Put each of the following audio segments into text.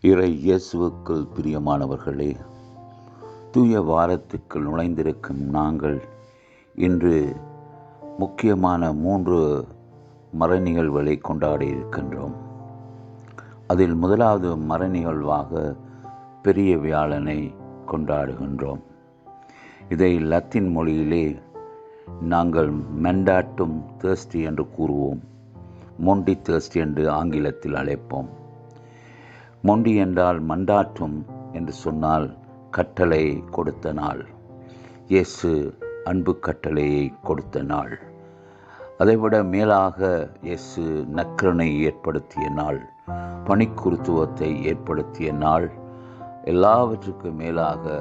இறை இயேசுவுக்குள் பிரியமானவர்களே, தூய வாரத்துக்குள் நுழைந்திருக்கும் நாங்கள் இன்று முக்கியமான 3 மறைநிகழ்வுகளை கொண்டாட இருக்கின்றோம். அதில் முதலாவது மறைநிகழ்வாக பெரிய வியாழனை கொண்டாடுகின்றோம். இதை லத்தீன் மொழியிலே நாங்கள் மெண்டாட்டும் தேர்ஸ்டி என்று கூறுவோம். மொண்டி தேர்ஸ்டி என்று ஆங்கிலத்தில் அழைப்போம். மொண்டி என்றால் மண்டாட்டும் என்று சொன்னால் கட்டளை கொடுத்த நாள். இயேசு அன்பு கட்டளையை கொடுத்த நாள். அதைவிட மேலாக இயேசு நற்கருணை ஏற்படுத்திய நாள், பணிக்குருத்துவத்தை ஏற்படுத்திய நாள். எல்லாவற்றுக்கும் மேலாக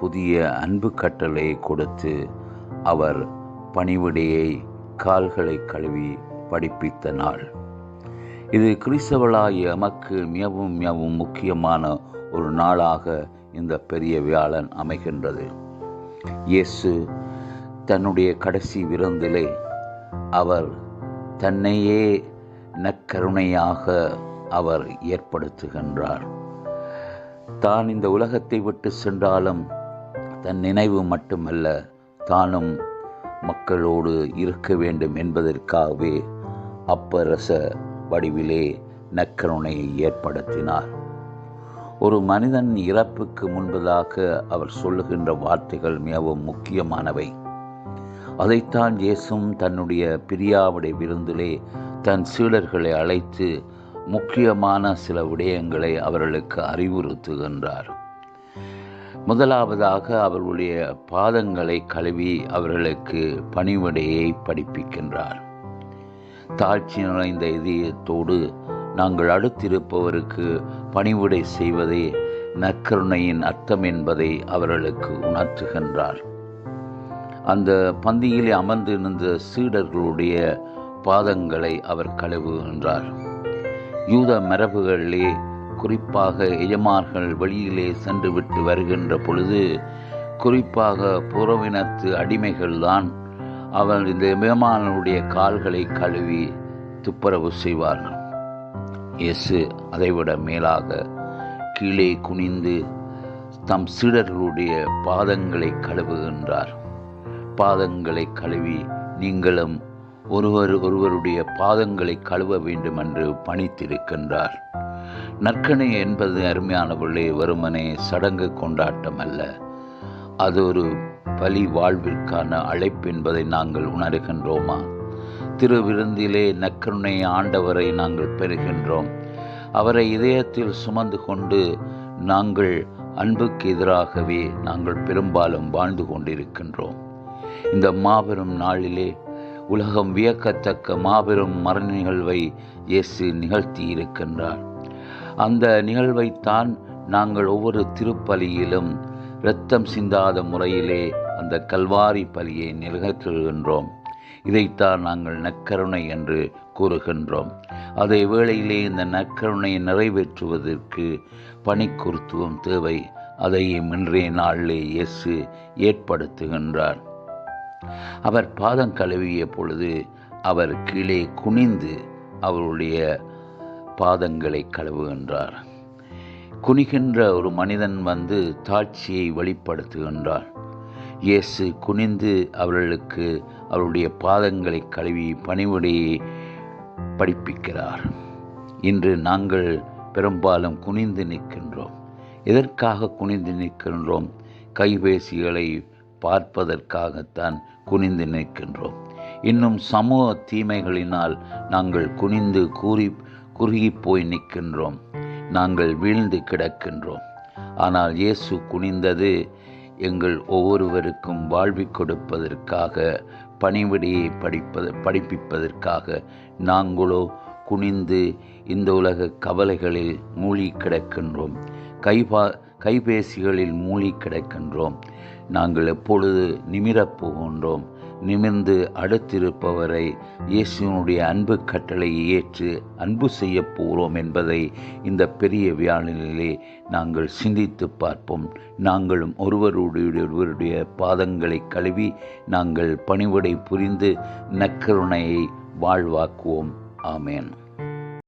புதிய அன்பு கட்டளையை கொடுத்து அவர் பணிவிடையை கால்களை கழுவி படிப்பித்த நாள். இது கிறிஸ்தவர்களாகிய எமக்கு மிகவும் முக்கியமான ஒரு நாளாக இந்த பெரிய வியாழன் அமைகின்றது. இயேசு தன்னுடைய கடைசி விருந்திலே அவர் தன்னையே நற்கருணையாக அவர் ஏற்படுத்துகின்றார். தான் இந்த உலகத்தை விட்டு சென்றாலும் தன் நினைவு மட்டுமல்ல, தானும் மக்களோடு இருக்க வேண்டும் என்பதற்காகவே அப்பரச வடிவிலே நற்கருணையை ஏற்படுத்தினார். ஒரு மனிதன் இறப்புக்கு முன்பதாக அவர் சொல்லுகின்ற வார்த்தைகள் மிகவும் முக்கியமானவை. அதைத்தான் இயேசுவும் தன்னுடைய பிரியாவிடை விருந்திலே தன் சீடர்களை அழைத்து முக்கியமான சில விடயங்களை அவர்களுக்கு அறிவுறுத்துகின்றார். முதலாவதாக அவர்களுடைய பாதங்களை கழுவி அவர்களுக்கு பணிவிடையை படிப்பிக்கின்றார். தாழ்ச்சி நிறைந்த இதயத்தோடு நாங்கள் அடுத்திருப்பவருக்கு பணிவிடை செய்வதே நற்கருணையின் அர்த்தம் என்பதை அவர்களுக்கு உணர்த்துகின்றார். அந்த பந்தியிலே அமர்ந்திருந்த சீடர்களுடைய பாதங்களை அவர் கழுவுகின்றார். யூத மரபுகளிலே குறிப்பாக எஜமார்கள் வெளியிலே சென்று விட்டு வருகின்ற பொழுது குறிப்பாக புறவினத்து அடிமைகள்தான் அவர் இந்த எஜமானுடைய கால்களை கழுவி துப்புரவு செய்வார்கள். இயேசு அதைவிட மேலாக கீழே குனிந்து தம் சீடர்களுடைய பாதங்களை கழுவுகின்றார். பாதங்களை கழுவி நீங்களும் ஒருவருடைய பாதங்களை கழுவ வேண்டும் என்று பணித்திருக்கின்றார். நற்கருணை என்பது அருமையானவர்களே வெறுமனே சடங்கு கொண்டாட்டம் அல்ல, அது ஒரு பலி வாழ்விற்கான அழைப்பு என்பதை நாங்கள் உணர்கின்றோமா? திருவிருந்திலே நற்கருணை ஆண்டவரை நாங்கள் பெறுகின்றோம். அவரை இதயத்தில் சுமந்து கொண்டு நாங்கள் அன்புக்கு எதிராகவே நாங்கள் பெரும்பாலும் வாழ்ந்து கொண்டிருக்கின்றோம். இந்த மாபெரும் நாளிலே உலகம் வியக்கத்தக்க மாபெரும் மரண நிகழ்வை இயேசு நிகழ்த்தி இருக்கின்றார். அந்த நிகழ்வைத்தான் நாங்கள் ஒவ்வொரு திருப்பலியிலும் இரத்தம் சிந்தாத முறையிலே அந்த கல்வாரி பலியை நிகழ்த்துகின்றோம். இதைத்தான் நாங்கள் நற்கருணை என்று கூறுகின்றோம். அதே வேளையிலே இந்த நற்கருணையை நிறைவேற்றுவதற்கு பணிக்குருத்துவம் தேவை. அதையும் இன்றைய நாளிலே இயேசு ஏற்படுத்துகின்றார். அவர் பாதம் கழுவிய பொழுது அவர் கீழே குனிந்து அவருடைய பாதங்களை கழுவுகின்றார். குனிகின்ற ஒரு மனிதன் தாழ்ச்சியை வெளிப்படுத்துகின்றார். இயேசு குனிந்து அவர்களுக்கு அவருடைய பாதங்களை கழுவி பணிவிடையை படிப்பிக்கிறார். இன்று நாங்கள் பெரும்பாலும் குனிந்து நிற்கின்றோம். எதற்காக குனிந்து நிற்கின்றோம்? கைபேசிகளை பார்ப்பதற்காகத்தான் குனிந்து நிற்கின்றோம். இன்னும் சமூக தீமைகளினால் நாங்கள் குனிந்து குறுகி போய் நிற்கின்றோம். நாங்கள் வீழ்ந்து கிடக்கின்றோம். ஆனால் இயேசு குனிந்தது எங்கள் ஒவ்வொருவருக்கும் வாழ்வி கொடுப்பதற்காக, பணிவிடையை படிப்பிப்பதற்காக. நாங்களோ குனிந்து இந்த உலக கவலைகளில் மூழ்கி கிடக்கின்றோம். கைபேசிகளில் மூழ்கி கிடக்கின்றோம். நாங்கள் எப்பொழுது நிமிரப் போகின்றோம்? நிமிர்ந்து அடுத்திருப்பவரை இயேசுனுடைய அன்பு கட்டளையை ஏற்று அன்பு செய்ய போகிறோம் என்பதை இந்த பெரிய வியாழனிலே நாங்கள் சிந்தித்து பார்ப்போம். நாங்களும் ஒருவருடைய பாதங்களை கழுவி நாங்கள் பணிவிடை புரிந்து நற்கருணையை வாழ்வாக்குவோம். ஆமேன்.